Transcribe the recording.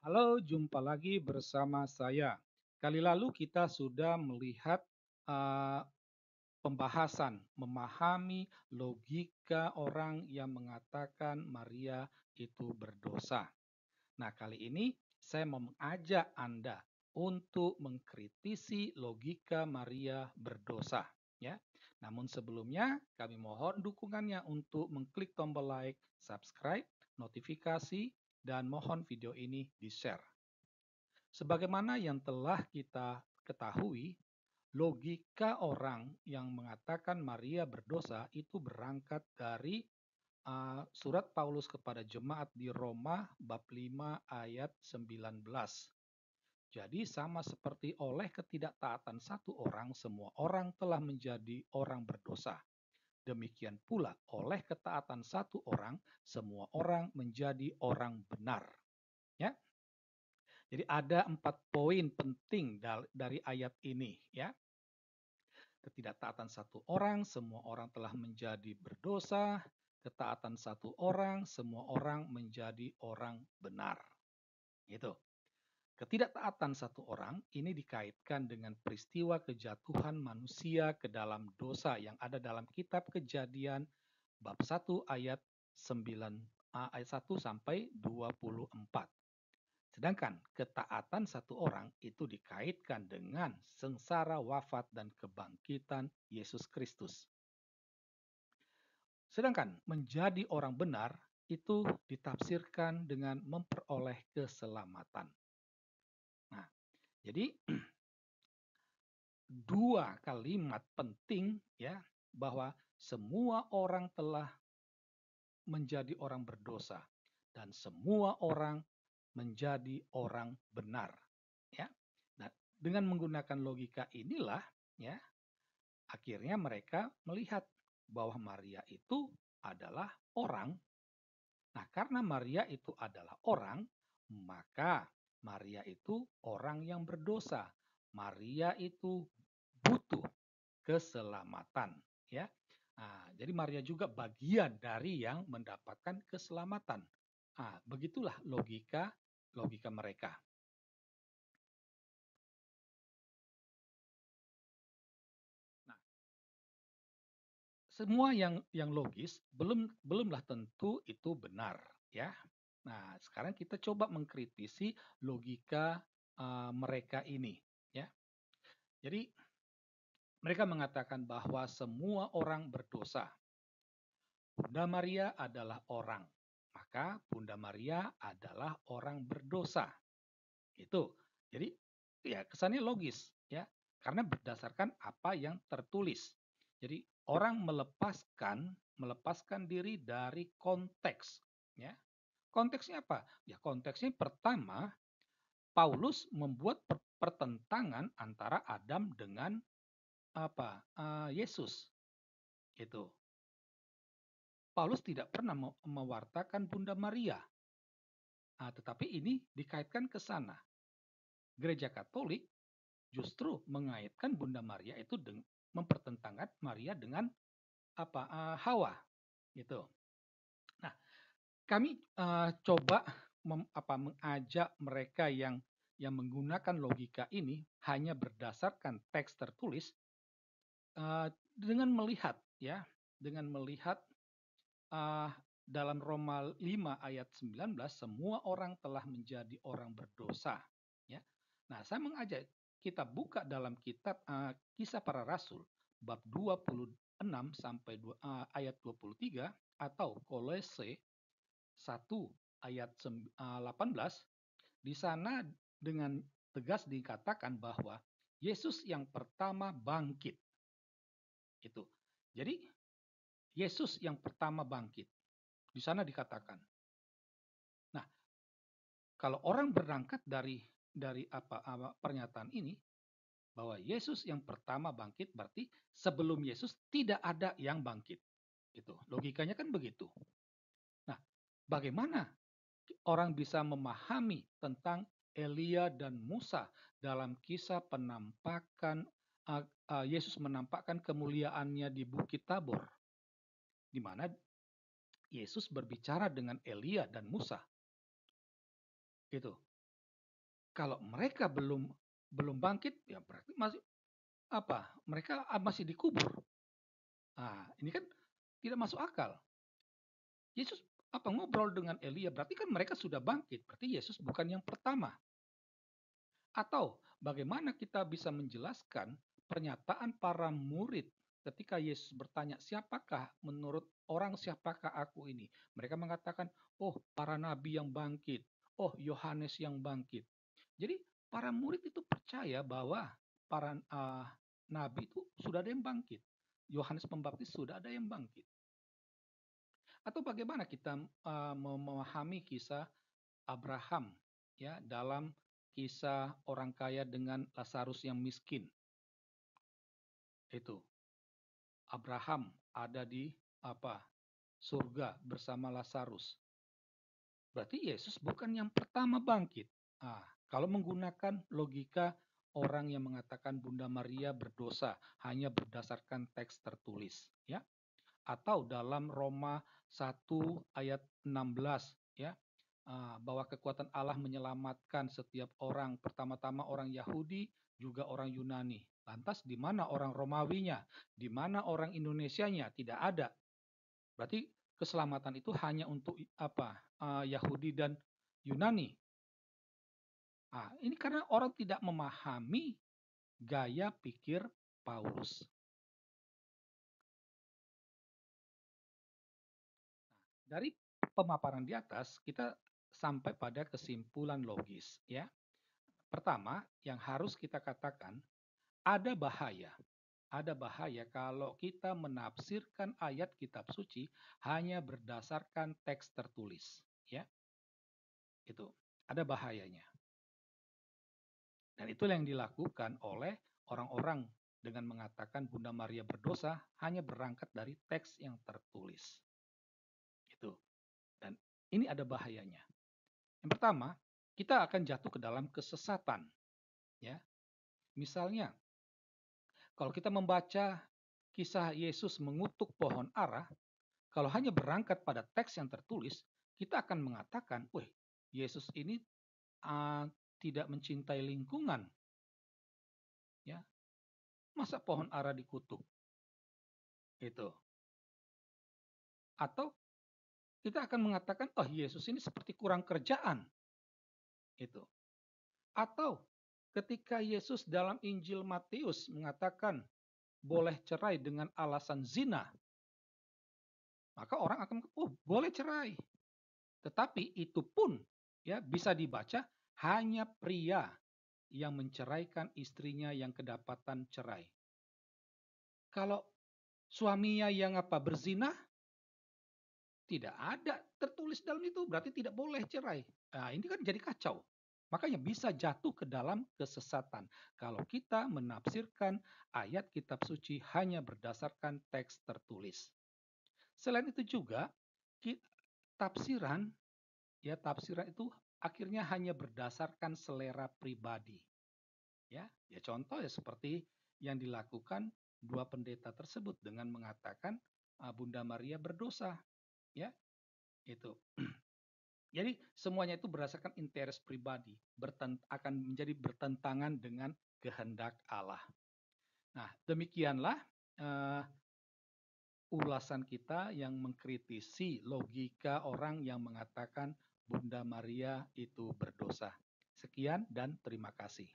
Halo, jumpa lagi bersama saya. Kali lalu kita sudah melihat uh, pembahasan memahami logika orang yang mengatakan Maria itu berdosa. Nah, kali ini saya mau mengajak Anda untuk mengkritisi logika Maria berdosa, ya. Namun sebelumnya kami mohon dukungannya untuk mengklik tombol like, subscribe, notifikasi, dan mohon video ini di-share. Sebagaimana yang telah kita ketahui, logika orang yang mengatakan Maria berdosa itu berangkat dari surat Paulus kepada jemaat di Roma bab 5 ayat 19. Jadi sama seperti oleh ketidaktaatan satu orang, semua orang telah menjadi orang berdosa. Demikian pula oleh ketaatan satu orang, semua orang menjadi orang benar. Ya, jadi ada 4 poin penting dari ayat ini, ya. Ketidaktataatan satu orang, semua orang telah menjadi berdosa. Ketaatan satu orang, semua orang menjadi orang benar. Gitu. Ketidaktaatan satu orang ini dikaitkan dengan peristiwa kejatuhan manusia ke dalam dosa yang ada dalam kitab Kejadian bab 1 ayat 9 ayat 1 sampai 24. Sedangkan ketaatan satu orang itu dikaitkan dengan sengsara wafat dan kebangkitan Yesus Kristus. Sedangkan menjadi orang benar itu ditafsirkan dengan memperoleh keselamatan. Nah, jadi dua kalimat penting ya bahwa semua orang telah menjadi orang berdosa dan semua orang menjadi orang benar, ya. Nah, dengan menggunakan logika inilah, ya, akhirnya mereka melihat bahwa Maria itu adalah orang. Nah, karena Maria itu adalah orang, maka Maria itu orang yang berdosa. Maria itu butuh keselamatan, ya. Nah, jadi Maria juga bagian dari yang mendapatkan keselamatan. Nah, begitulah logika mereka. Nah, semua yang logis belumlah tentu itu benar, ya. Nah, sekarang kita coba mengkritisi logika mereka ini, ya. Jadi mereka mengatakan bahwa semua orang berdosa. Bunda Maria adalah orang, maka Bunda Maria adalah orang berdosa. Itu. Jadi ya kesannya logis, ya, karena berdasarkan apa yang tertulis. Jadi orang melepaskan diri dari konteks, ya. Konteksnya apa? Ya konteksnya pertama Paulus membuat pertentangan antara Adam dengan apa? Yesus. Itu. Paulus tidak pernah mewartakan Bunda Maria. Tetapi ini dikaitkan ke sana. Gereja Katolik justru mengaitkan Bunda Maria itu mempertentangkan Maria dengan Hawa gitu. Nah, kami coba mengajak mereka yang menggunakan logika ini hanya berdasarkan teks tertulis dengan melihat ya, dengan melihat dalam Roma 5 ayat 19 semua orang telah menjadi orang berdosa, ya. Nah, saya mengajak kita buka dalam kitab Kisah Para Rasul bab 26 sampai ayat 23 atau Kolose 1 ayat 18. Di sana dengan tegas dikatakan bahwa Yesus yang pertama bangkit. Itu. Jadi Yesus yang pertama bangkit. Di sana dikatakan. Nah, kalau orang berangkat dari pernyataan ini bahwa Yesus yang pertama bangkit berarti sebelum Yesus tidak ada yang bangkit. Itu. Logikanya kan begitu. Nah, bagaimana orang bisa memahami tentang Elia dan Musa dalam kisah penampakan Yesus menampakkan kemuliaannya di Bukit Tabor, di mana Yesus berbicara dengan Elia dan Musa. Gitu. Kalau mereka belum belum bangkit, ya berarti masih apa? Mereka masih dikubur. Nah, ini kan tidak masuk akal. Yesus apa ngobrol dengan Elia, berarti kan mereka sudah bangkit. Berarti Yesus bukan yang pertama. Atau bagaimana kita bisa menjelaskan pernyataan para murid ketika Yesus bertanya, "Siapakah menurut orang siapakah aku ini?" Mereka mengatakan, "Oh, para nabi yang bangkit. Oh, Yohanes yang bangkit." Jadi para murid itu percaya bahwa para nabi itu sudah ada yang bangkit. Yohanes Pembaptis sudah ada yang bangkit. Atau bagaimana kita memahami kisah Abraham ya dalam kisah orang kaya dengan Lazarus yang miskin. Itu Abraham ada di apa? Surga bersama Lazarus. Berarti Yesus bukan yang pertama bangkit. Ah, kalau menggunakan logika orang yang mengatakan Bunda Maria berdosa hanya berdasarkan teks tertulis, ya. Atau dalam Roma 1 ayat 16, ya, bahwa kekuatan Allah menyelamatkan setiap orang, pertama-tama orang Yahudi, juga orang Yunani. Lantas di mana orang Romawinya? Di mana orang Indonesianya? Tidak ada. Berarti keselamatan itu hanya untuk apa? Yahudi dan Yunani. Ini karena orang tidak memahami gaya pikir Paulus. Dari pemaparan di atas, kita sampai pada kesimpulan logis, ya. Pertama, yang harus kita katakan, ada bahaya. Ada bahaya kalau kita menafsirkan ayat kitab suci hanya berdasarkan teks tertulis, ya. Itu ada bahayanya. Dan itulah yang dilakukan oleh orang-orang dengan mengatakan Bunda Maria berdosa hanya berangkat dari teks yang tertulis. Itu. Dan ini ada bahayanya. Yang pertama, kita akan jatuh ke dalam kesesatan, ya. Misalnya, kalau kita membaca kisah Yesus mengutuk pohon ara, kalau hanya berangkat pada teks yang tertulis, kita akan mengatakan, "Wih, Yesus ini uh, tidak mencintai lingkungan, ya. Masa pohon ara dikutuk?" Itu. Atau kita akan mengatakan, "Oh, Yesus ini seperti kurang kerjaan." Itu. Atau ketika Yesus dalam Injil Matius mengatakan boleh cerai dengan alasan zina, maka orang akan, "Oh, boleh cerai." Tetapi itu pun ya bisa dibaca hanya pria yang menceraikan istrinya yang kedapatan cerai. Kalau suaminya yang berzina, tidak ada tertulis dalam itu, berarti tidak boleh cerai. Nah, ini kan jadi kacau. Makanya bisa jatuh ke dalam kesesatan kalau kita menafsirkan ayat kitab suci hanya berdasarkan teks tertulis. Selain itu juga tafsiran tafsiran itu akhirnya hanya berdasarkan selera pribadi. Ya contoh ya seperti yang dilakukan dua pendeta tersebut dengan mengatakan Bunda Maria berdosa, ya. Itu. Jadi semuanya itu berdasarkan interes pribadi, akan menjadi bertentangan dengan kehendak Allah. Nah, demikianlah ulasan kita yang mengkritisi logika orang yang mengatakan Bunda Maria itu berdosa. Sekian dan terima kasih.